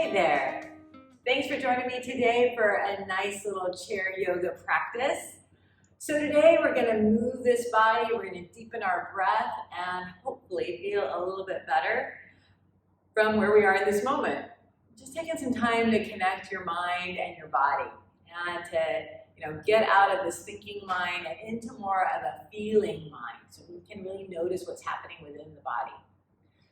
Hey there. Thanks for joining me today for a nice little chair yoga practice. So today we're going to move this body, we're going to deepen our breath and hopefully feel a little bit better from where we are in this moment. Just taking some time to connect your mind and your body and to get out of this thinking mind and into more of a feeling mind so we can really notice what's happening within the body.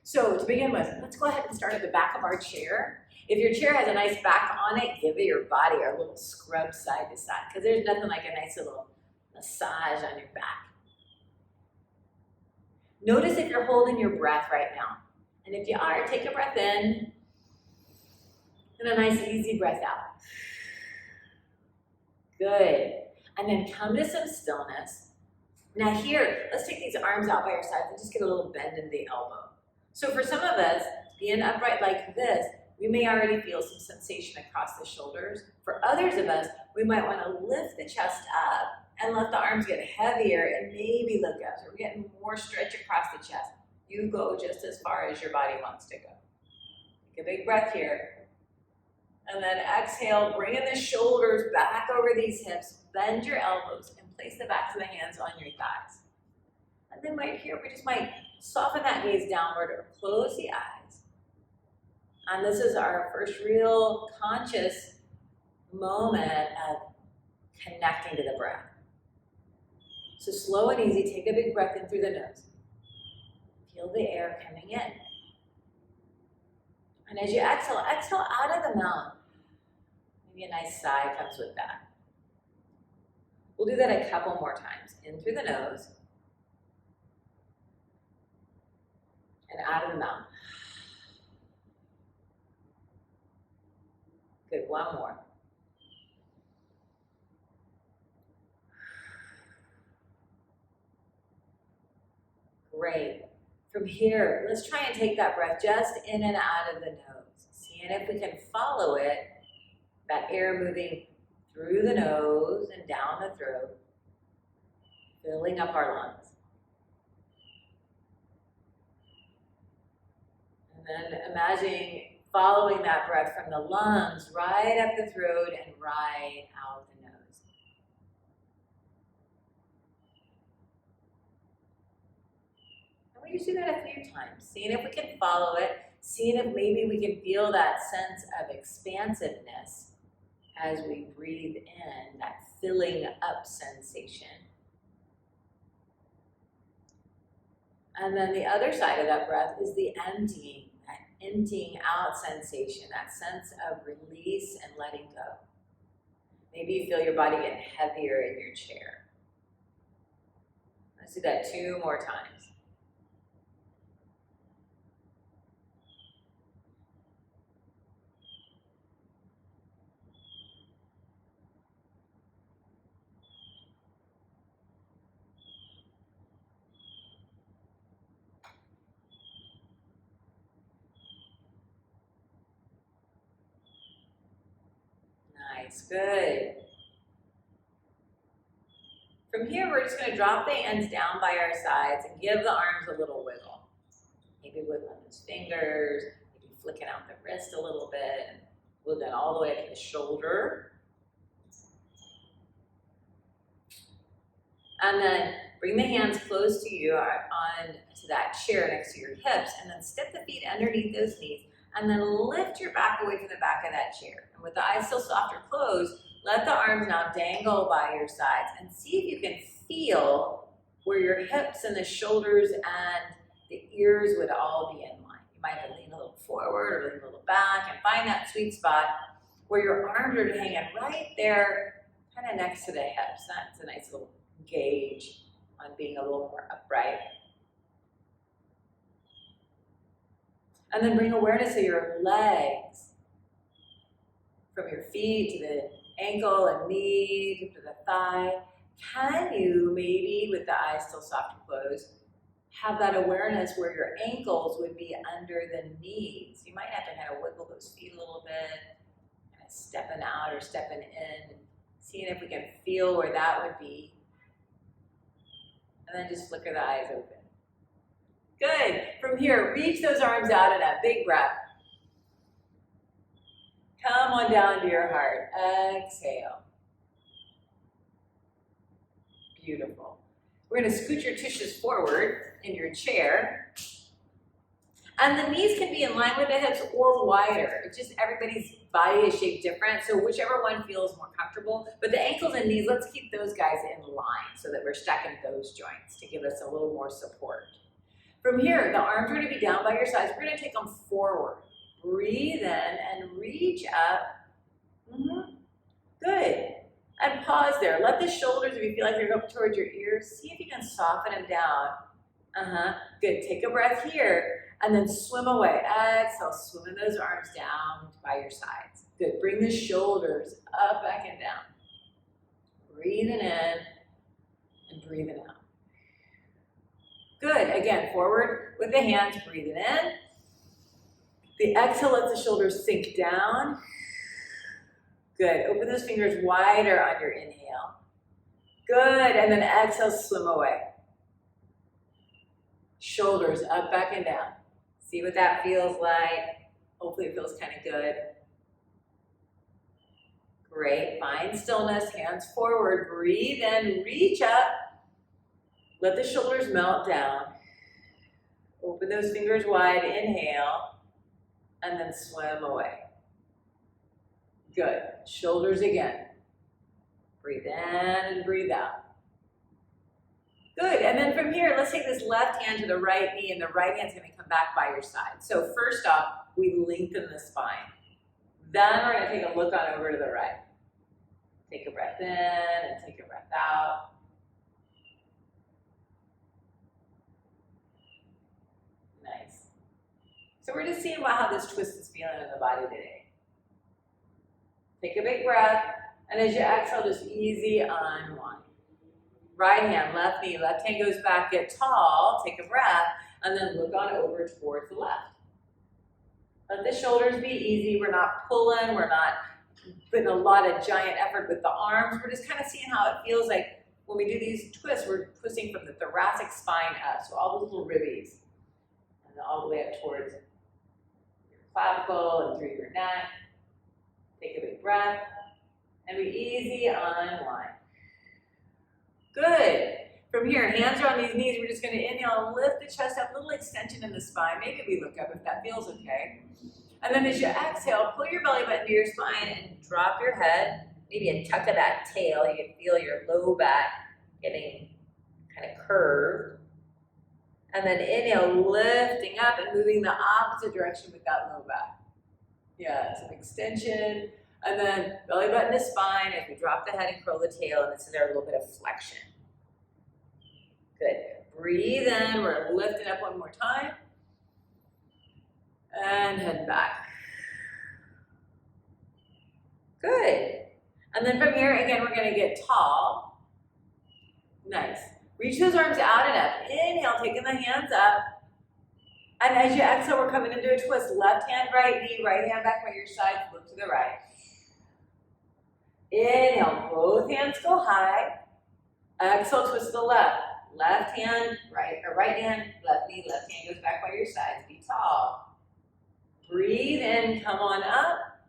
So to begin with, let's go ahead and start at the back of our chair. If your chair has a nice back on it, give it your body a little scrub side to side because there's nothing like a nice little massage on your back. Notice if you're holding your breath right now. And if you are, take a breath in and a nice easy breath out. Good. And then come to some stillness. Now here, let's take these arms out by your sides and just get a little bend in the elbow. So for some of us, being upright like this, we may already feel some sensation across the shoulders. For others of us, we might want to lift the chest up and let the arms get heavier and maybe look up. So we're getting more stretch across the chest. You go just as far as your body wants to go. Take a big breath here. And then exhale, bringing the shoulders back over these hips, bend your elbows, and place the backs of the hands on your thighs. And then right here, we just might soften that gaze downward or close the eyes. And this is our first real conscious moment of connecting to the breath. So slow and easy, take a big breath in through the nose. Feel the air coming in. And as you exhale, exhale out of the mouth. Maybe a nice sigh comes with that. We'll do that a couple more times. In through the nose. And out of the mouth. Good, one more. Great. From here, let's try and take that breath just in and out of the nose. Seeing if we can follow it, that air moving through the nose and down the throat, filling up our lungs. And then imagining following that breath from the lungs right up the throat and right out the nose. And we just do that a few times, seeing if we can follow it, seeing if maybe we can feel that sense of expansiveness as we breathe in, that filling up sensation. And then the other side of that breath is the emptying. Emptying out sensation, that sense of release and letting go. Maybe you feel your body getting heavier in your chair. Let's do that 2 more times. Nice, good. From here, we're just going to drop the ends down by our sides and give the arms a little wiggle. Maybe wiggling those fingers, maybe flicking out the wrist a little bit, and wiggling all the way up to the shoulder. And then bring the hands close to you on to that chair next to your hips, and then step the feet underneath those knees, and then lift your back away from the back of that chair. And with the eyes still soft or closed, let the arms now dangle by your sides and see if you can feel where your hips and the shoulders and the ears would all be in line. You might lean a little forward or lean a little back and find that sweet spot where your arms are hanging right there, kind of next to the hips. That's a nice little gauge on being a little more upright. And then bring awareness to your legs, from your feet to the ankle and knee to the thigh. Can you, maybe with the eyes still soft and closed, have that awareness where your ankles would be under the knees? You might have to kind of wiggle those feet a little bit, kind of stepping out or stepping in, seeing if we can feel where that would be. And then just flicker the eyes open. Good. From here, reach those arms out in a big breath. Come on down to your heart. Exhale. Beautiful. We're going to scoot your tushes forward in your chair. And the knees can be in line with the hips or wider. It's just everybody's body is shaped different, so whichever one feels more comfortable. But the ankles and knees, let's keep those guys in line so that we're stacking those joints to give us a little more support. From here, the arms are going to be down by your sides. We're going to take them forward. Breathe in and reach up. Good. And pause there. Let the shoulders, if you feel like they're up towards your ears, see if you can soften them down. Good. Take a breath here and then swim away. Exhale, swimming those arms down by your sides. Good. Bring the shoulders up, back, and down. Breathing in and breathing out. Good. Again, forward with the hands, breathing in. The exhale lets the shoulders sink down. Good. Open those fingers wider on your inhale. Good. And then exhale, swim away. Shoulders up, back, and down. See what that feels like. Hopefully it feels kind of good. Great. Find stillness. Hands forward. Breathe in. Reach up. Let the shoulders melt down. Open those fingers wide. Inhale. And then swim away. Good. Shoulders again. Breathe in and breathe out. Good. And then from here, let's take this left hand to the right knee, and the right hand's going to come back by your side. So first off, we lengthen the spine. Then we're going to take a look on over to the right. Take a breath in and take a breath out. Nice. So we're just seeing how this twist is feeling in the body today. Take a big breath, and as you exhale, just easy unwind. Right hand, left knee, left hand goes back, get tall, take a breath, and then look on over towards the left. Let the shoulders be easy. We're not pulling, we're not putting a lot of giant effort with the arms. We're just kind of seeing how it feels like when we do these twists, we're twisting from the thoracic spine up, so all those little ribbies, and then all the way up towards your clavicle and through your neck. Take a big breath, and we easy unwind. Good. From here, hands are on these knees. We're just going to inhale and lift the chest up, a little extension in the spine. Maybe we look up if that feels okay. And then as you exhale, pull your belly button to your spine and drop your head. Maybe a tuck of that tail. You can feel your low back getting kind of curved. And then inhale, lifting up and moving the opposite direction with that low back. Yeah, some extension, and then belly button to spine as we drop the head and curl the tail, and this is our little bit of flexion. Good. Breathe in. We're lifting up one more time. And head back. Good. And then from here, again, we're going to get tall. Nice. Reach those arms out and up. Inhale, taking the hands up. And as you exhale, we're coming into a twist. Left hand, right knee, right hand back by your side. Look to the right. Inhale, both hands go high. Exhale, twist to the left. Left hand, right hand, left knee, left hand goes back by your sides. Be tall. Breathe in, come on up.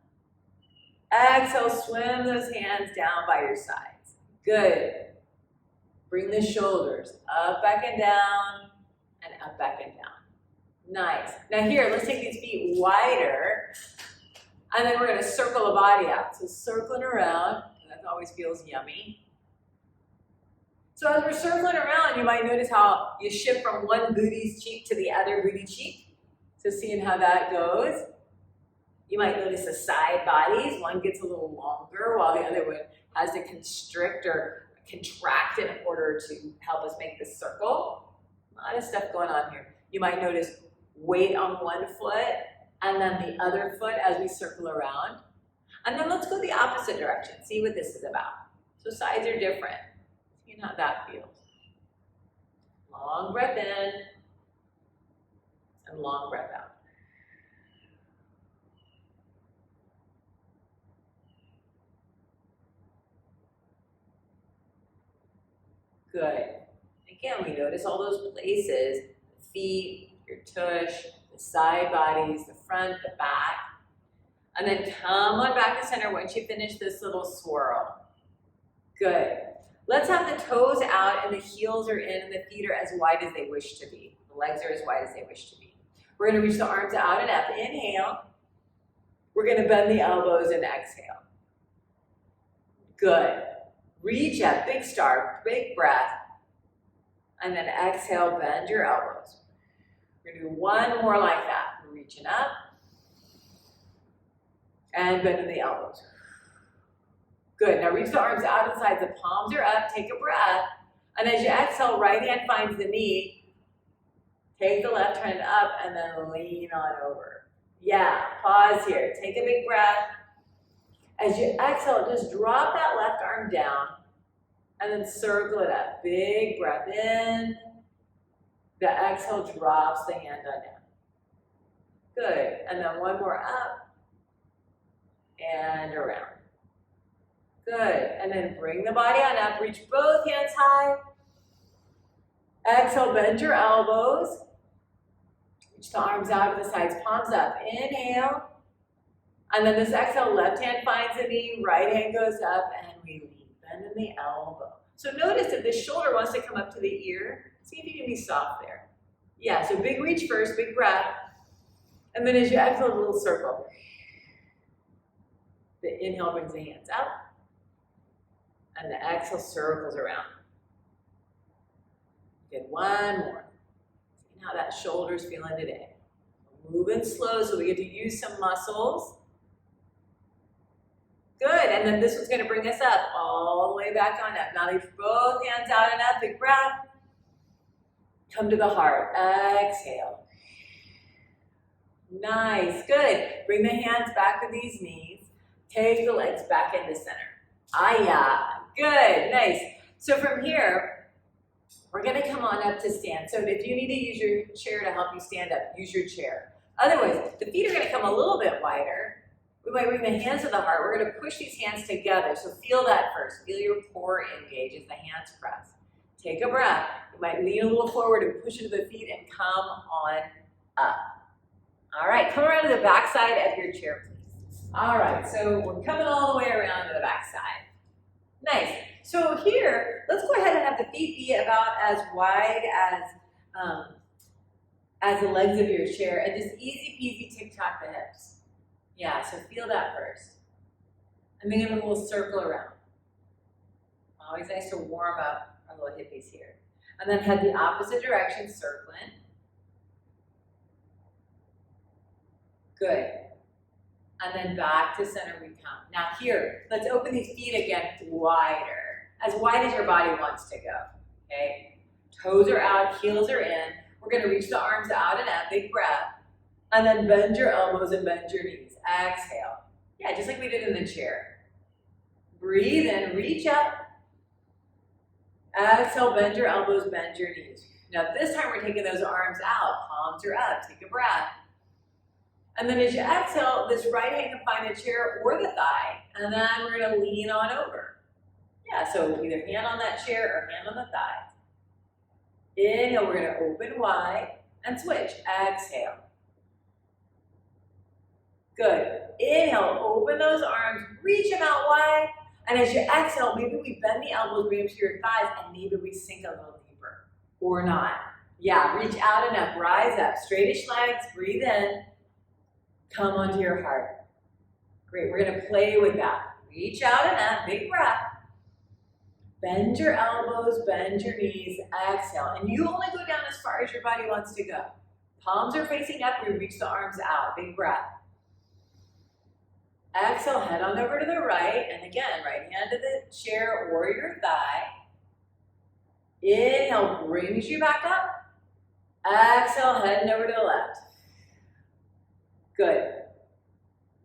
Exhale, swim those hands down by your sides. Good. Bring the shoulders up, back, and down, and up, back, and down. Nice. Now here, let's take these feet wider, and then we're going to circle the body out. So circling around, that always feels yummy. So as we're circling around, you might notice how you shift from one booty's cheek to the other booty cheek. So seeing how that goes. You might notice the side bodies. One gets a little longer while the other one has to constrict or contract in order to help us make this circle. A lot of stuff going on here. You might notice weight on one foot and then the other foot as we circle around. And then let's go the opposite direction. See what this is about. So sides are different. See how that feels. Long breath in and long breath out. Good. Again, we notice all those places, the feet, your tush, the side bodies, the front, the back. And then come on back to center once you finish this little swirl. Good. Let's have the toes out and the heels are in and the feet are as wide as they wish to be. The legs are as wide as they wish to be. We're going to reach the arms out and up. Inhale. We're going to bend the elbows and exhale. Good. Reach up, big star, big breath. And then exhale, bend your elbows. We're going to do one more like that. We're reaching up. And bending the elbows. Good. Now reach the arms out and side. The palms are up. Take a breath. And as you exhale, right hand finds the knee. Take the left hand up and then lean on over. Yeah, pause here. Take a big breath. As you exhale, just drop that left arm down and then circle it up. Big breath in. The exhale drops the hand on down. Good. And then one more up and around. Good. And then bring the body on up. Reach both hands high. Exhale, bend your elbows. Reach the arms out to the sides, palms up. Inhale. And then this exhale, left hand finds the knee, right hand goes up, and we lean. Bend in the elbow. So notice that the shoulder wants to come up to the ear. See if you can be soft there. Yeah, so big reach first, big breath. And then as you exhale, a little circle. The inhale brings the hands up. And the exhale circles around. Good, one more. See how that shoulder's feeling today. Moving slow so we get to use some muscles. Good, and then this one's gonna bring us up, all the way back on up. Now leave both hands out and up, big breath. Come to the heart, exhale. Nice, good. Bring the hands back to these knees. Take the legs back into center. Aya, good, nice. So from here, we're gonna come on up to stand. So if you need to use your chair to help you stand up, use your chair. Otherwise, the feet are gonna come a little bit wider. We might bring the hands to the heart. We're gonna push these hands together. So feel that first. Feel your core engage as the hands press. Take a breath. You might lean a little forward and push into the feet and come on up. All right, come around to the back side of your chair, please. All right, so we're coming all the way around to the back side. Nice. So here, let's go ahead and have the feet be about as wide as the legs of your chair, and just easy peasy tick-tock the hips. Yeah, so feel that first. And then give a little circle around. Always nice to warm up our little hippies here. And then head the opposite direction, circling. Good. And then back to center we come. Now here, let's open these feet again wider. As wide as your body wants to go, okay? Toes are out, heels are in. We're gonna reach the arms out and up, big breath. And then bend your elbows and bend your knees. Exhale. Yeah, just like we did in the chair. Breathe in, reach up. Exhale, bend your elbows, bend your knees. Now this time we're taking those arms out, palms are up, take a breath. And then as you exhale, this right hand can find the chair or the thigh, and then we're gonna lean on over. Yeah, so either hand on that chair or hand on the thigh. Inhale, we're gonna open wide and switch. Exhale. Good. Inhale, open those arms, reach them out wide, and as you exhale, maybe we bend the elbows, bring them to your thighs, and maybe we sink a little deeper, or not. Yeah, reach out and up, rise up, straightish legs, breathe in, come onto your heart. Great, we're gonna play with that. Reach out and up, big breath. Bend your elbows, bend your knees, exhale. And you only go down as far as your body wants to go. Palms are facing up, we reach the arms out, big breath. Exhale, head on over to the right, and again, right hand to the chair or your thigh. Inhale, brings you back up. Exhale, heading over to the left. Good.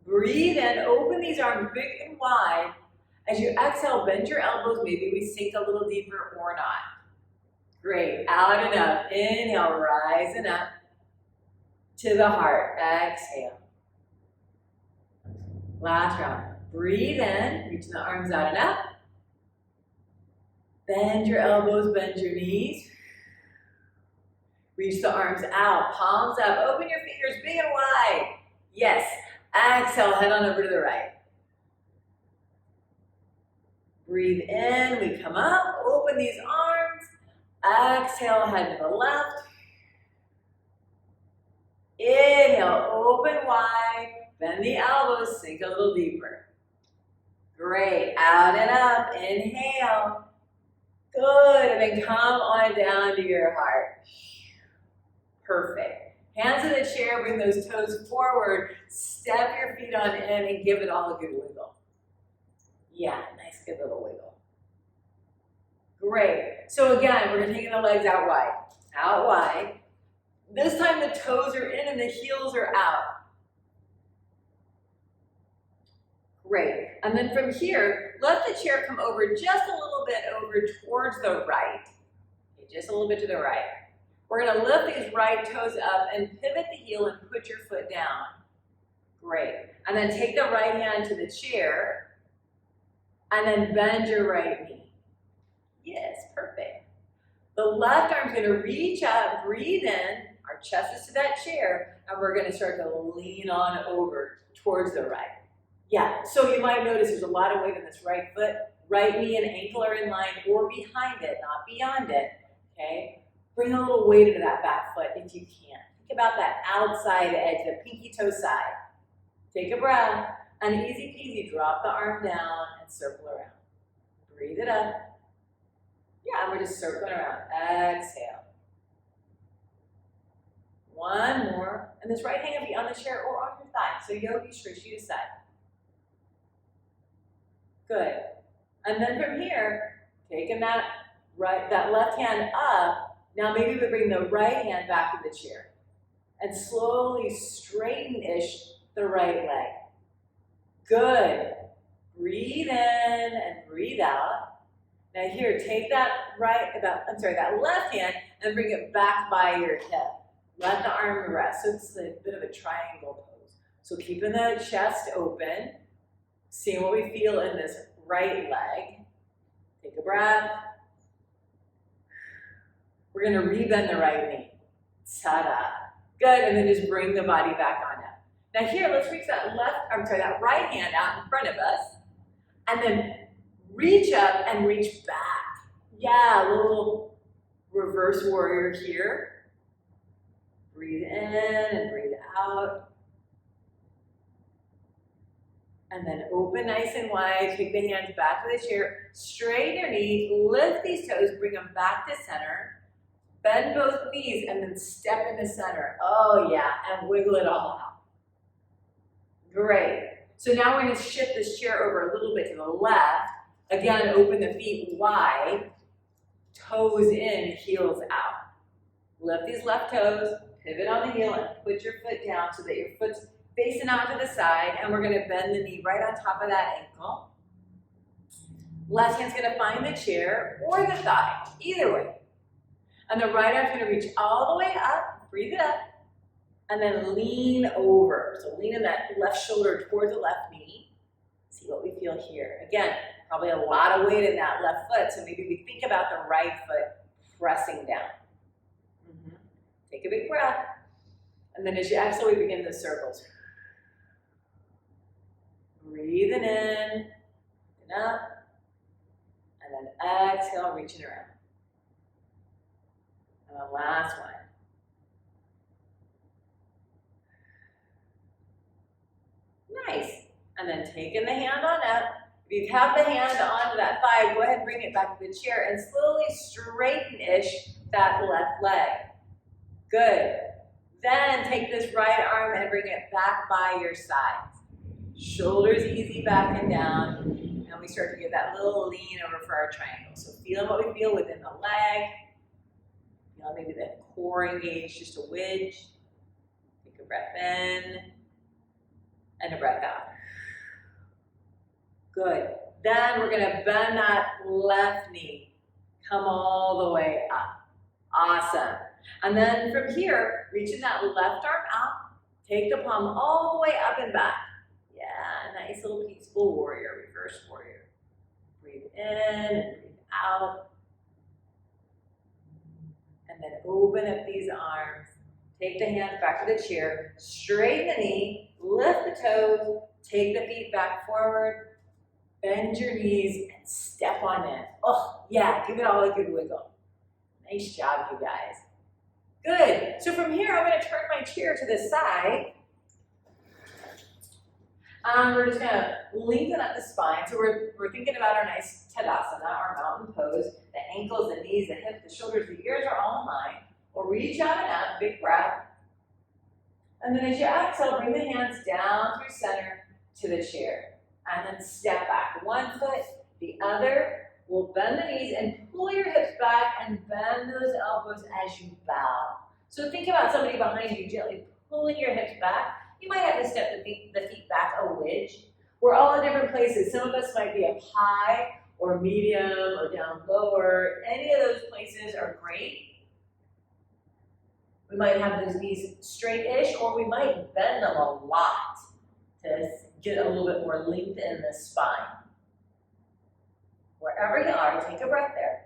Breathe in, open these arms big and wide. As you exhale, bend your elbows, maybe we sink a little deeper or not. Great, out and up. Inhale, rising up to the heart. Exhale. Last round. Breathe in, reach the arms out and up. Bend your elbows, bend your knees. Reach the arms out, palms up. Open your fingers big and wide. Yes. exhale, head on over to the right. Breathe in, we come up, open these arms. Exhale, head to the left. Inhale, open wide, bend the elbows, sink a little deeper. Great, out and up, inhale. Good, and then come on down to your heart. Perfect. Hands in the chair, bring those toes forward, step your feet on in and give it all a good wiggle. Yeah, nice good little wiggle. Great. So again, we're taking the legs out wide. Out wide. This time the toes are in and the heels are out. Great. And then from here, let the chair come over just a little bit over towards the right. Okay, just a little bit to the right. We're going to lift these right toes up and pivot the heel and put your foot down. Great. And then take the right hand to the chair and then bend your right knee. Yes, perfect. The left arm's going to reach up, breathe in, our chest is to that chair, and we're going to start to lean on over towards the right. Yeah, so you might notice there's a lot of weight in this right foot. Right knee and ankle are in line or behind it, not beyond it, okay? Bring a little weight into that back foot if you can. Think about that outside edge, the pinky toe side. Take a breath, and easy peasy, drop the arm down and circle around. Breathe it up. Yeah, and we're just circling around. Exhale. One more, and this right hand will be on the chair or on your thigh. So yogi stretch side. Good. And then from here, taking that left hand up, now maybe we bring the right hand back to the chair. And slowly straighten-ish the right leg. Good. Breathe in and breathe out. Now here, take that left hand and bring it back by your hip. Let the arm rest. So it's a bit of a triangle pose. So keeping the chest open, seeing what we feel in this right leg. Take a breath. We're going to rebend the right knee. Ta-da. Good, and then just bring the body back on up. Now here, let's reach that that right hand out in front of us, and then reach up and reach back. Yeah, a little reverse warrior here. Breathe in and breathe out. And then open nice and wide, take the hands back to the chair, straighten your knee, lift these toes, bring them back to center, bend both knees, and then step into center. Oh yeah, and wiggle it all out. Great. So now we're going to shift this chair over a little bit to the left. Again, open the feet wide, toes in, heels out. Lift these left toes, pivot on the heel, and put your foot down so that your foot's facing out to the side, and we're going to bend the knee right on top of that ankle. Left hand's going to find the chair or the thigh, either way. And the right arm's going to reach all the way up, breathe it up, and then lean over. So lean in that left shoulder towards the left knee. See what we feel here. Again, probably a lot of weight in that left foot, so maybe we think about the right foot pressing down. Take a big breath. And then as you exhale, we begin the circles. Breathing in and up, and then exhale, reaching around. And the last one. Nice. And then taking the hand on up. If you have the hand onto that thigh, go ahead and bring it back to the chair and slowly straighten-ish that left leg. Good. Then take this right arm and bring it back by your sides. Shoulders easy back and down. And we start to get that little lean over for our triangle. So feeling what we feel within the leg. Feel maybe that core engaged, just a wedge. Take a breath in and a breath out. Good. Then we're going to bend that left knee. Come all the way up. Awesome. And then from here, reaching that left arm out, take the palm all the way up and back. Yeah, nice little peaceful warrior, reverse warrior. Breathe in and breathe out. And then open up these arms. Take the hands back to the chair, straighten the knee, lift the toes, take the feet back forward, bend your knees, and step on in. Oh, yeah, give it all a good wiggle. Nice job, you guys. Good. So from here, I'm going to turn my chair to the side. We're just going to lengthen up the spine. So we're thinking about our nice Tadasana, our mountain pose. The ankles, the knees, the hips, the shoulders, the ears are all in line. We'll reach out and up, big breath. And then as you exhale, bring the hands down through center to the chair. And then step back. One foot, the other. We'll bend the knees and pull your hips back and bend those elbows as you bow. So think about somebody behind you gently pulling your hips back. You might have to step the feet back a widge. We're all in different places. Some of us might be up high or medium or down lower. Any of those places are great. We might have those knees straight-ish, or we might bend them a lot to get a little bit more length in the spine. Wherever you are, take a breath there.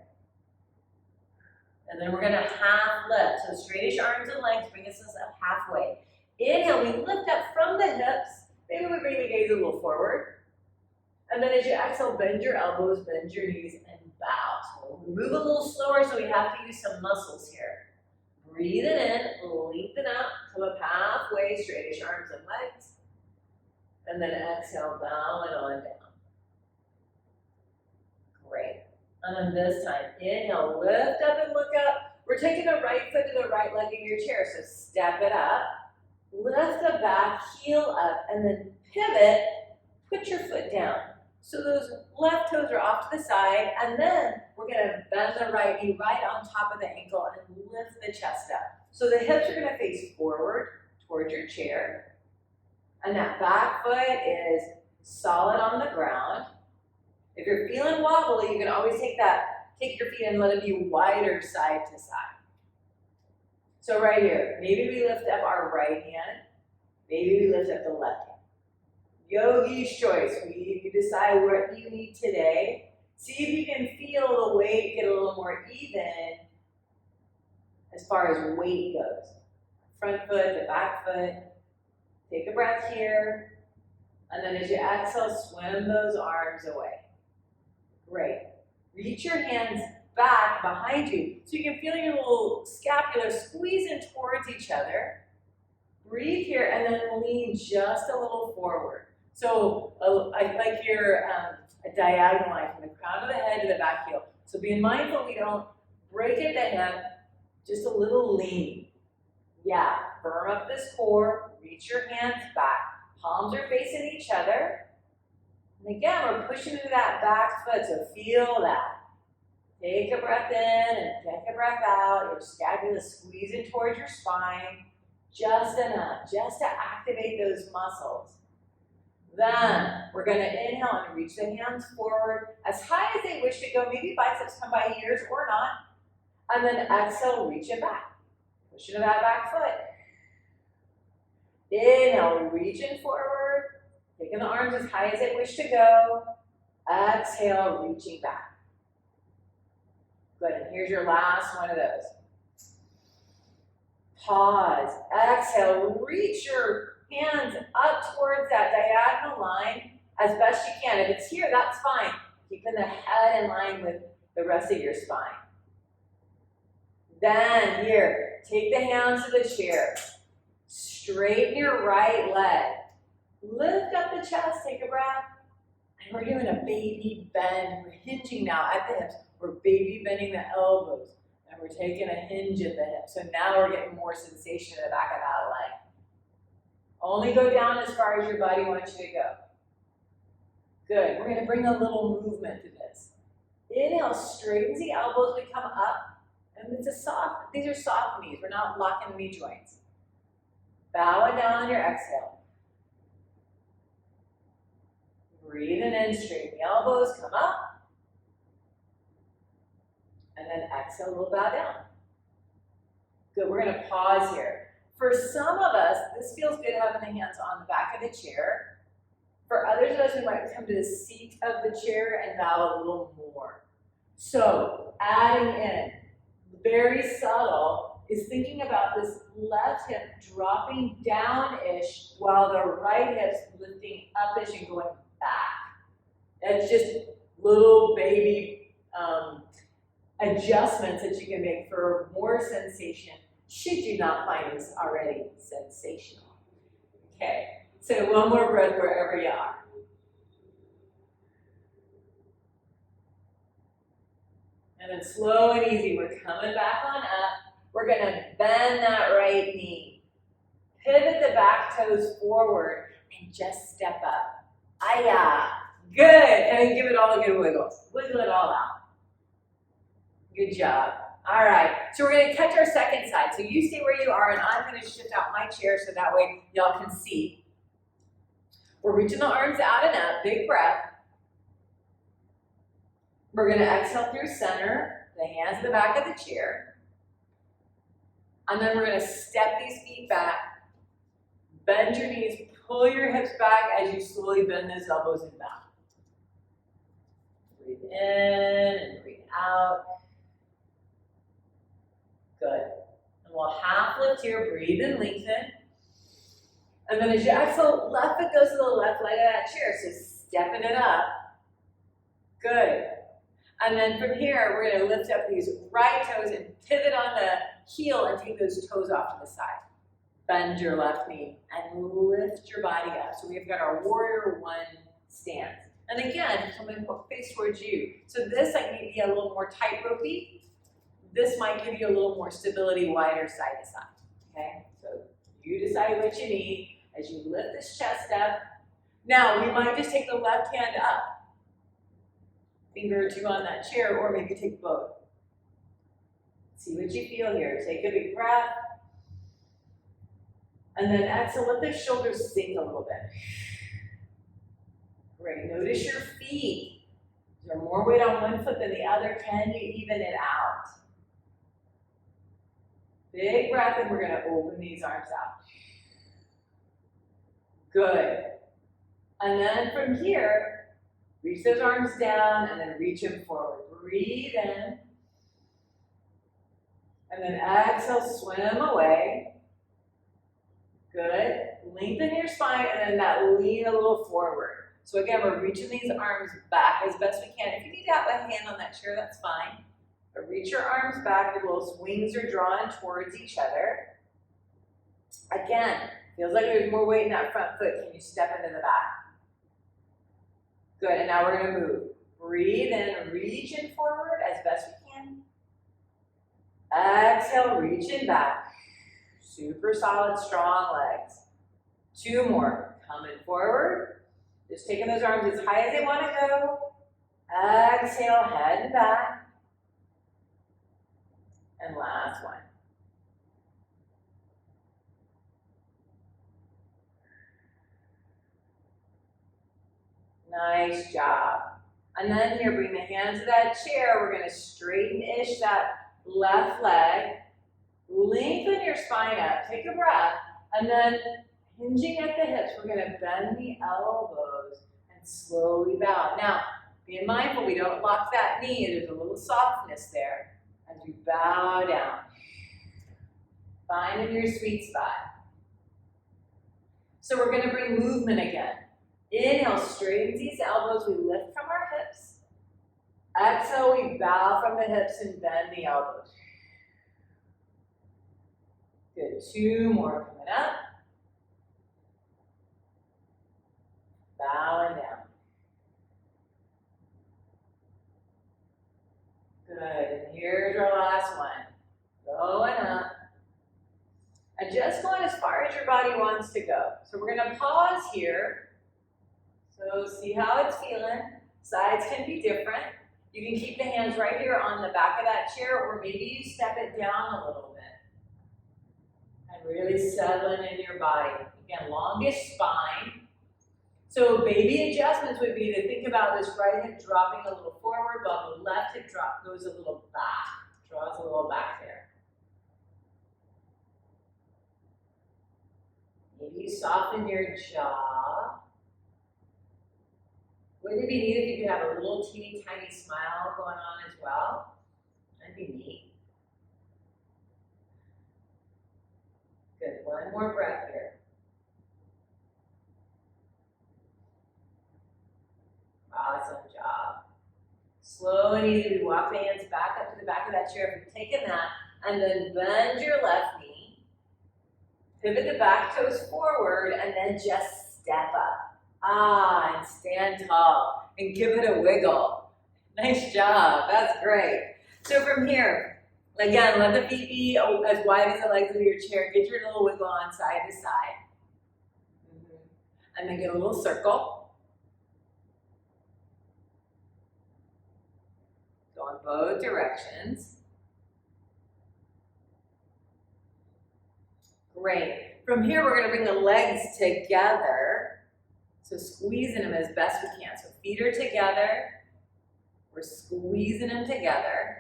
And then we're going to half lift. So straightish arms and legs bring us up halfway. Inhale, we lift up from the hips. Maybe we bring the gaze a little forward. And then as you exhale, bend your elbows, bend your knees, and bow. So we move a little slower, so we have to use some muscles here. Breathe it in, lengthen up, come up halfway, straightish arms and legs. And then exhale, bowing on down. Great. And then this time, inhale, lift up and look up. We're taking the right foot to the right leg of your chair, so step it up. Lift the back, heel up, and then pivot, put your foot down. So those left toes are off to the side, and then we're gonna bend the right knee right on top of the ankle and lift the chest up. So the hips are gonna face forward towards your chair, and that back foot is solid on the ground. If you're feeling wobbly, you can always take your feet and let them be wider side to side. So right here, maybe we lift up our right hand, maybe we lift up the left hand. Yogi's choice. You decide what you need today. See if you can feel the weight get a little more even as far as weight goes. Front foot, the back foot. Take a breath here. And then as you exhale, swim those arms away. Great. Reach your hands back behind you so you can feel your little scapula squeezing towards each other. Breathe here and then lean just a little forward. So I like your a diagonal line from the crown of the head to the back heel. So being mindful we don't break at the hip, just a little lean. Yeah, firm up this core, reach your hands back. Palms are facing each other. And again, we're pushing into that back foot, so feel that. Take a breath in and take a breath out. Your scapula squeezing towards your spine. Just enough, just to activate those muscles. Then we're going to inhale and reach the hands forward as high as they wish to go. Maybe biceps come by ears or not. And then exhale, reach it back. Push into that back foot. Inhale, reaching forward. Taking the arms as high as they wish to go. Exhale, reaching back. Good, and here's your last one of those. Pause, exhale, reach your hands up towards that diagonal line as best you can. If it's here, that's fine. Keeping the head in line with the rest of your spine. Then here, take the hands to the chair. Straighten your right leg. Lift up the chest, take a breath. And we're doing a baby bend. We're hinging now at the hips. We're baby bending the elbows. And we're taking a hinge at the hips. So now we're getting more sensation in the back of that leg. Only go down as far as your body wants you to go. Good. We're going to bring a little movement to this. Inhale, straightens the elbows. We come up. And it's these are soft knees. We're not locking the knee joints. Bow it down on your exhale. Breathing in, straighten the elbows, come up. And then exhale, we'll bow down. Good, we're going to pause here. For some of us, this feels good having the hands on the back of the chair. For others of us, we might come to the seat of the chair and bow a little more. So, adding in, very subtle, is thinking about this left hip dropping down-ish while the right hip's lifting up-ish and going back. It's just little baby adjustments that you can make for more sensation, should you not find this already sensational. Okay, so one more breath wherever you are. And then slow and easy, we're coming back on up. We're gonna bend that right knee. Pivot the back toes forward and just step up. Aya, good, and then give it all a good wiggle. Wiggle it all out. Good job. All right, so we're gonna catch our second side. So you stay where you are and I'm gonna shift out my chair so that way y'all can see. We're reaching the arms out and up, big breath. We're gonna exhale through center, the hands at the back of the chair. And then we're gonna step these feet back, bend your knees, pull your hips back as you slowly bend those elbows and back. Breathe in and breathe out. Good. And we'll half lift here, breathe and lengthen. And then as you exhale, left foot goes to the left leg of that chair, so stepping it up. Good. And then from here, we're gonna lift up these right toes and pivot on the heel and take those toes off to the side. Bend your left knee and lift your body up. So we've got our warrior one stance. And again, coming face towards you. So this I may be a little more tight-ropey. This might give you a little more stability, wider side to side. Okay? So you decide what you need as you lift this chest up. Now, we might just take the left hand up. Finger or two on that chair, or maybe take both. See what you feel here. Take a big breath. And then exhale, let the shoulders sink a little bit. Great, notice your feet. Is there more weight on one foot than the other? Can you even it out? Big breath, and we're gonna open these arms out. Good. And then from here, reach those arms down and then reach them forward. Breathe in. And then exhale, swim away. Good. Lengthen your spine and then that lean a little forward. So again, we're reaching these arms back as best we can. If you need to have a hand on that chair, that's fine. But reach your arms back, your little wings are drawn towards each other. Again, feels like there's more weight in that front foot. Can you step into the back? Good, and now we're gonna move. Breathe in, reaching forward as best we can. Exhale, reaching back. Super solid, strong legs. Two more, coming forward. Just taking those arms as high as they wanna go. Exhale, head back. And last one. Nice job. And then here, bring the hands to that chair. We're gonna straighten-ish that left leg. Lengthen your spine up, take a breath. And then hinging at the hips, we're gonna bend the elbows and slowly bow. Now, being mindful we don't lock that knee. There's a little softness there as we bow down. Finding your sweet spot. So we're gonna bring movement again. Inhale, straightens these elbows, we lift from our hips. Exhale, we bow from the hips and bend the elbows. Good, two more coming up. Bowing down. Good, and here's our last one. Going up. And just going as far as your body wants to go. So we're gonna pause here. So see how it's feeling. Sides can be different. You can keep the hands right here on the back of that chair, or maybe you step it down a little bit. And really settling in your body. Again, longest spine. So baby adjustments would be to think about this right hip dropping a little forward, while the left hip drop goes a little back. Draws a little back there. Maybe you soften your jaw. Wouldn't it be neat if you could have a little teeny tiny smile going on as well? That'd be neat. One more breath here. Awesome job. Slow and easy. We walk the hands back up to the back of that chair. If you've taken that, and then bend your left knee. Pivot the back toes forward, and then just step up. And stand tall, and give it a wiggle. Nice job. That's great. So from here, again, let the feet be as wide as the legs of your chair. Get your little wiggle on side to side. And then get a little circle. Go in both directions. Great. From here, we're going to bring the legs together. So squeezing them as best we can. So feet are together. We're squeezing them together.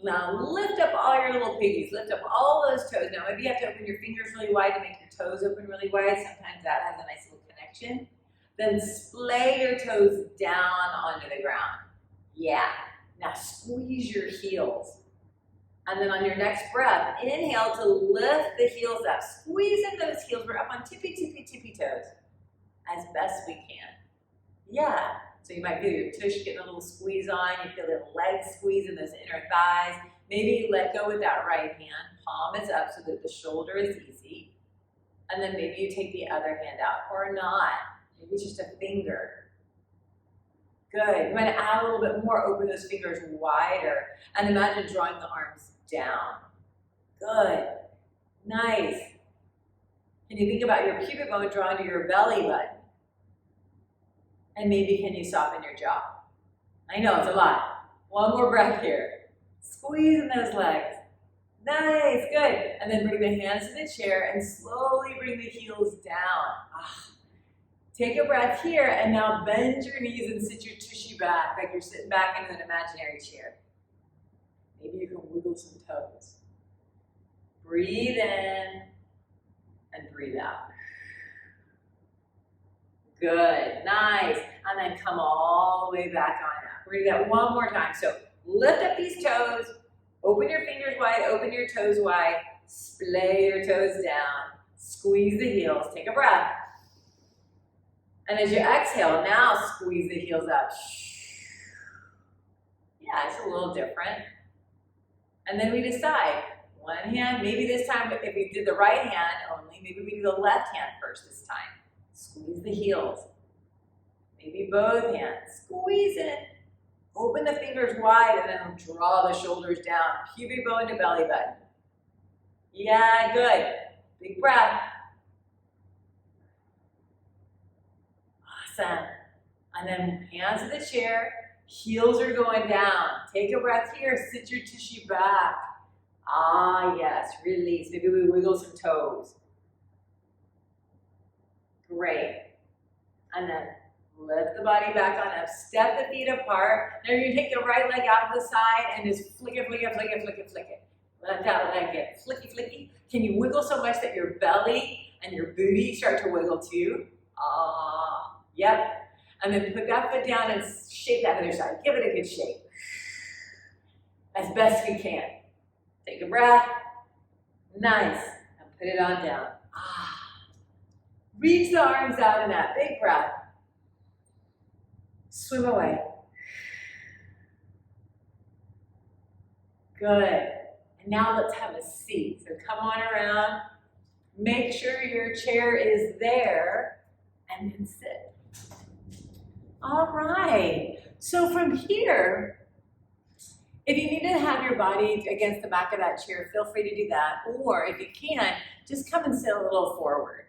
Now lift up all your little piggies. Lift up all those toes. Now maybe you have to open your fingers really wide to make your toes open really wide. Sometimes that has a nice little connection. Then splay your toes down onto the ground. Yeah. Now squeeze your heels. And then on your next breath, inhale to lift the heels up. Squeeze in those heels. We're up on tippy, tippy, tippy toes as best we can. Yeah. So you might feel your tush getting a little squeeze on. You feel the legs squeeze in those inner thighs. Maybe you let go with that right hand. Palm is up so that the shoulder is easy. And then maybe you take the other hand out or not. Maybe it's just a finger. Good. You might add a little bit more. Open those fingers wider. And imagine drawing the arms down. Good. Nice. Can you think about your pubic bone drawn to your belly button? And maybe can you soften your jaw? I know, it's a lot. One more breath here. Squeezing those legs. Nice, good. And then bring the hands to the chair and slowly bring the heels down. Take a breath here and now bend your knees and sit your tushy back like you're sitting back in an imaginary chair. Maybe you can wiggle some toes. Breathe in and breathe out. Good, nice. And then come all the way back on up. We're gonna do that one more time. So lift up these toes, open your fingers wide, open your toes wide, splay your toes down, squeeze the heels, take a breath. And as you exhale, now squeeze the heels up. Yeah, it's a little different. And then we decide, one hand, maybe this time, if we did the right hand only, maybe we do the left hand first this time. Squeeze the heels. Maybe both hands. Squeeze it. Open the fingers wide and then draw the shoulders down. Pubic bone to belly button. Yeah, good. Big breath. Awesome. And then hands to the chair. Heels are going down. Take a breath here. Sit your tushy back. Yes. Release. Maybe we wiggle some toes. Great. And then lift the body back on up. Step the feet apart. Now you're going to take the right leg out to the side and just flick it, flick it, flick it, flick it, flick it. Let that leg get flicky, flicky. Can you wiggle so much that your belly and your booty start to wiggle too? Yep. And then put that foot down and shake that other side. Give it a good shake. As best you can. Take a breath. Nice. And put it on down. Reach the arms out in that big breath. Swim away. Good. And now let's have a seat. So come on around. Make sure your chair is there and then sit. All right. So from here, if you need to have your body against the back of that chair, feel free to do that. Or if you can't, just come and sit a little forward.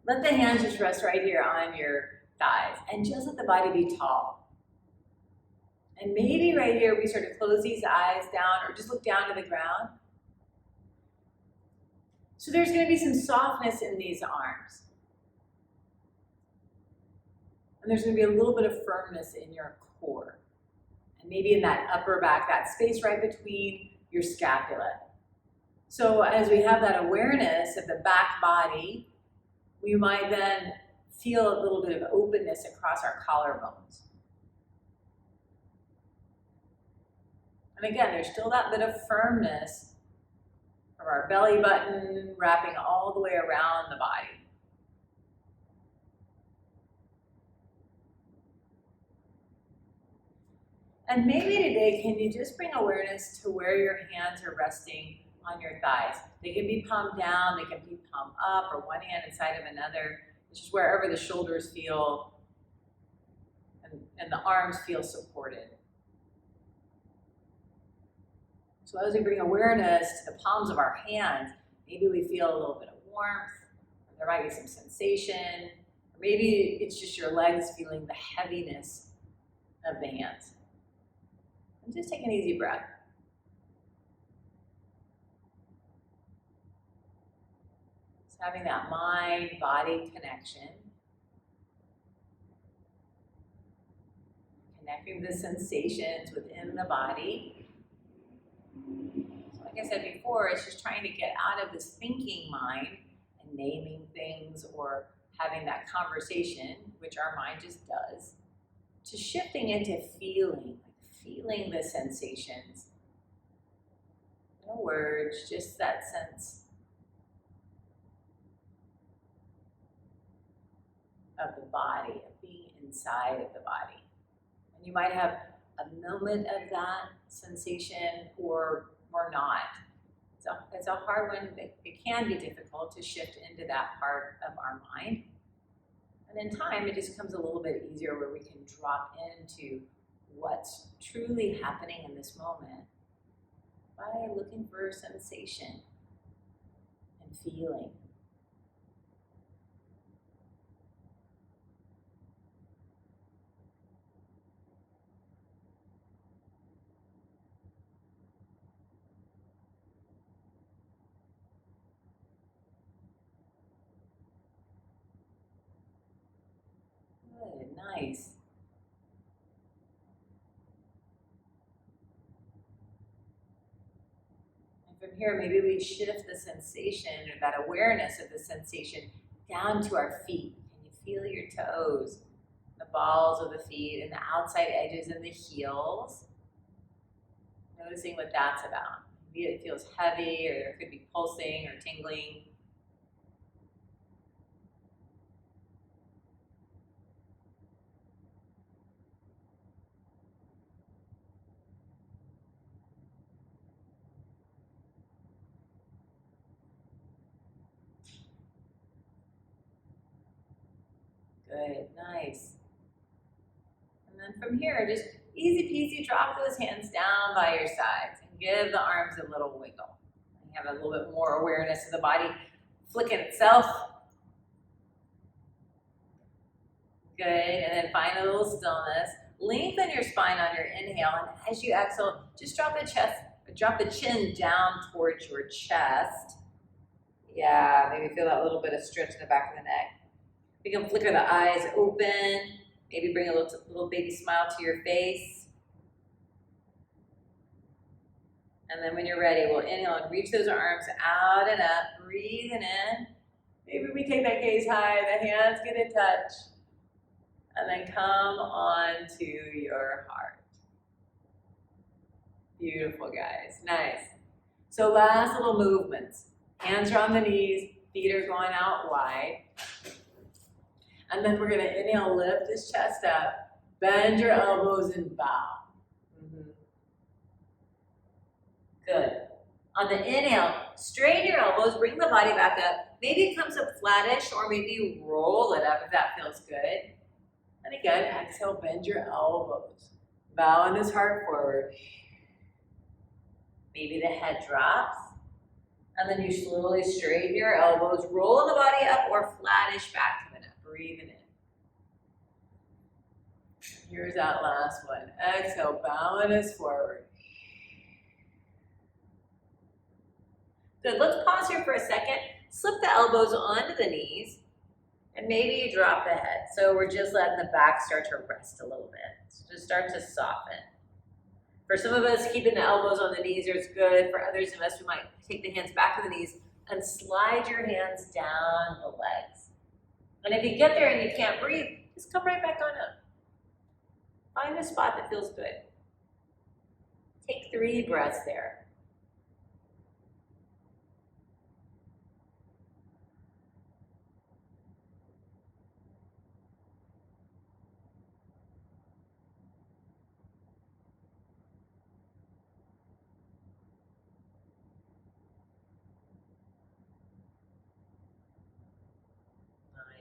Let the hands just rest right here on your thighs and just let the body be tall. And maybe right here we sort of close these eyes down or just look down to the ground. So there's going to be some softness in these arms. And there's going to be a little bit of firmness in your core. And maybe in that upper back, that space right between your scapula. So as we have that awareness of the back body, we might then feel a little bit of openness across our collarbones. And again, there's still that bit of firmness from our belly button, wrapping all the way around the body. And maybe today, can you just bring awareness to where your hands are resting on your thighs? They can be palm down, they can be palm up, or one hand inside of another. It's just wherever the shoulders feel and the arms feel supported. So as we bring awareness to the palms of our hands, maybe we feel a little bit of warmth, or there might be some sensation, or maybe it's just your legs feeling the heaviness of the hands. And just take an easy breath. Just having that mind-body connection. Connecting the sensations within the body. So like I said before, it's just trying to get out of this thinking mind and naming things or having that conversation, which our mind just does, to shifting into feeling the sensations. No words, just that sense of the body, of being inside of the body. And you might have a moment of that sensation or not. It's a hard one. It can be difficult to shift into that part of our mind. And in time, it just comes a little bit easier where we can drop into what's truly happening in this moment by looking for sensation and feeling. Good, nice. From here, maybe we shift the sensation or that awareness of the sensation down to our feet. Can you feel your toes, the balls of the feet, and the outside edges and the heels? Noticing what that's about. Maybe it feels heavy, or there could be pulsing or tingling. Good, nice. And then from here, just easy peasy, drop those hands down by your sides and give the arms a little wiggle. And have a little bit more awareness of the body flicking itself. Good, and then find a little stillness. Lengthen your spine on your inhale, and as you exhale, just drop the chin down towards your chest. Yeah, maybe feel that little bit of stretch in the back of the neck. You can flicker the eyes open, maybe bring a little baby smile to your face. And then when you're ready, we'll inhale and reach those arms out and up, breathing in. Maybe we take that gaze high, the hands get in touch. And then come on to your heart. Beautiful, guys, nice. So last little movements. Hands are on the knees, feet are going out wide. And then we're gonna inhale, lift this chest up, bend your elbows and bow. Good. On the inhale, straighten your elbows, bring the body back up. Maybe it comes up flattish, or maybe you roll it up if that feels good. And again, exhale, bend your elbows. Bowing this heart forward. Maybe the head drops. And then you slowly straighten your elbows, roll the body up or flattish back to the neck. Breathing in. Here's that last one. Exhale, bowing us forward. Good, let's pause here for a second. Slip the elbows onto the knees. And maybe you drop the head. So we're just letting the back start to rest a little bit. So just start to soften. For some of us, keeping the elbows on the knees is good. For others of us, we might take the hands back to the knees and slide your hands down the legs. And if you get there and you can't breathe, just come right back on up. Find a spot that feels good. Take 3 breaths there.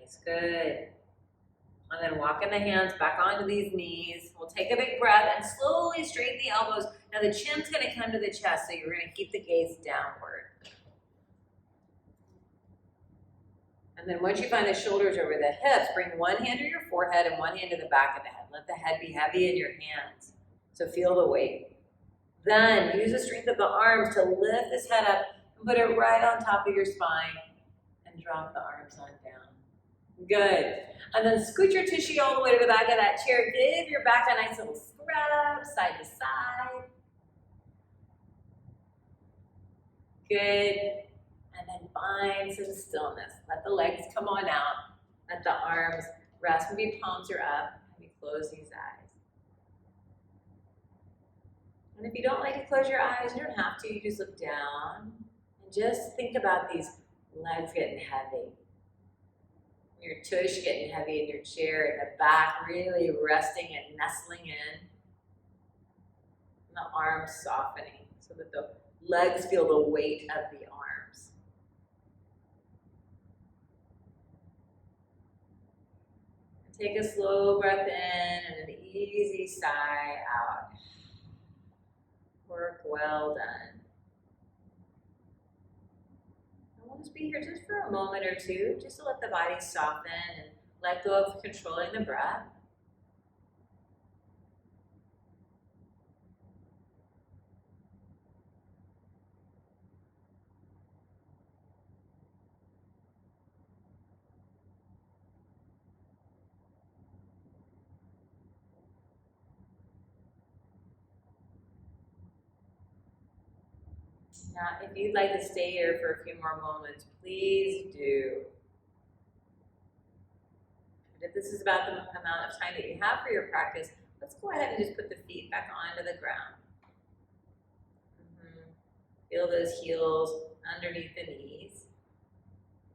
Nice, good. And then walking the hands back onto these knees. We'll take a big breath and slowly straighten the elbows. Now the chin's gonna come to the chest, so you're gonna keep the gaze downward. And then once you find the shoulders over the hips, bring one hand to your forehead and one hand to the back of the head. Let the head be heavy in your hands. So feel the weight. Then use the strength of the arms to lift this head up and put it right on top of your spine and drop the arms on down. Good. And then scoot your tushy all the way to the back of that chair. Give your back a nice little scrub, side to side. Good. And then find some stillness. Let the legs come on out. Let the arms rest. Maybe palms are up. Maybe close these eyes. And if you don't like to close your eyes, you don't have to. You just look down and just think about these legs getting heavy. Your tush getting heavy in your chair, and the back really resting and nestling in. And the arms softening so that the legs feel the weight of the arms. And take a slow breath in and an easy sigh out. Work well done. We'll just be here just for a moment or two, just to let the body soften and let go of controlling the breath. Now, if you'd like to stay here for a few more moments, please do. But if this is about the amount of time that you have for your practice, let's go ahead and just put the feet back onto the ground. Feel those heels underneath the knees.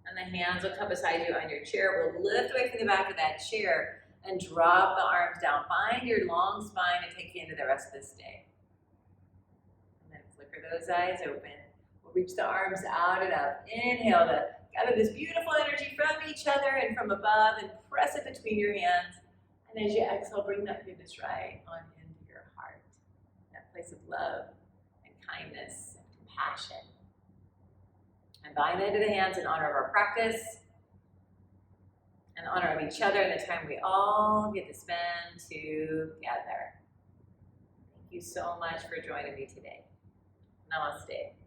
And the hands will come beside you on your chair. We'll lift away from the back of that chair and drop the arms down. Find your long spine and take you into the rest of this day. Those eyes open. We'll reach the arms out and up. Inhale to gather this beautiful energy from each other and from above and press it between your hands. And as you exhale, bring that goodness right on into your heart. That place of love and kindness and compassion. And bind into the hands in honor of our practice, in honor of each other and the time we all get to spend together. Thank you so much for joining me today. Namaste.